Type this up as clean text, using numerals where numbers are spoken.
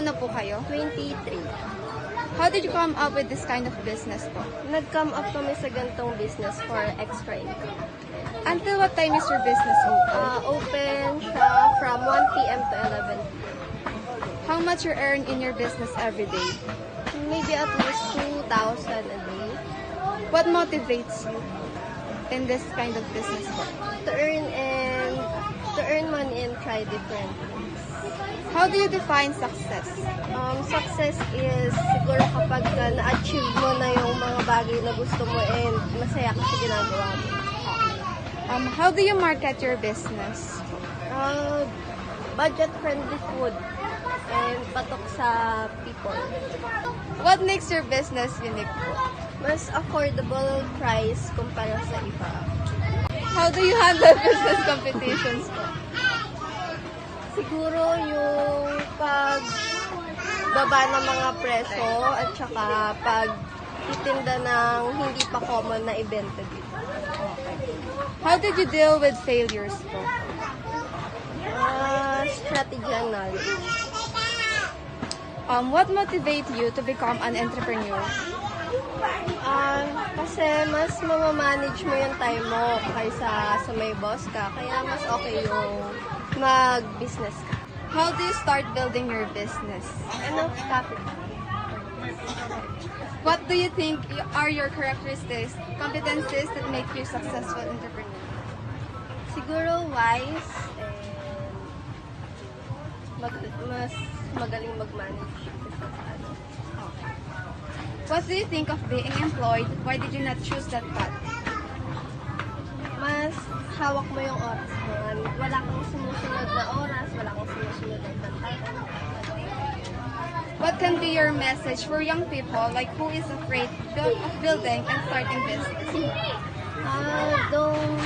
taon na po kayo? 23. How did you come up with this kind of business po? Nag-come up kami sa gantong business for extra income. Until what time is your business open? Open siya from 1 p.m. to 11 p.m. How much you earn in your business every day? Maybe at least 2,000 a day. What motivates you in this kind of business po? To earn money and try different things. How do you define success? Success is siguro kapag na-achieve mo na yung mga bagay na gusto mo and masaya ka sa ginagawa mo. How do you market your business? Budget-friendly food and patok sa people. What makes your business unique po? Mas affordable price kumpara sa iba. How do you handle business competitions po? Siguro yung pagbaba ng mga preso at saka pagtitinda ng hindi pa common na ibenta dito. How did you deal with failures po? Strategy and knowledge. What motivates you to become an entrepreneur? Kasi mas mamamanage mo yung time mo kaysa sa may boss ka. Kaya mas okay yung mag-business ka. How do you start building your business? Enough capital. What do you think are your characteristics, competencies that make you successful entrepreneur? Siguro wise and mas magaling mag-manage. What do you think of being employed? Why did you not choose that path? Mas hawak mo yung oras mo. Wala kang sumusunod na oras, wala kang sumusunod na pantayan. What can be your message for young people like who is afraid of building and starting business? Don't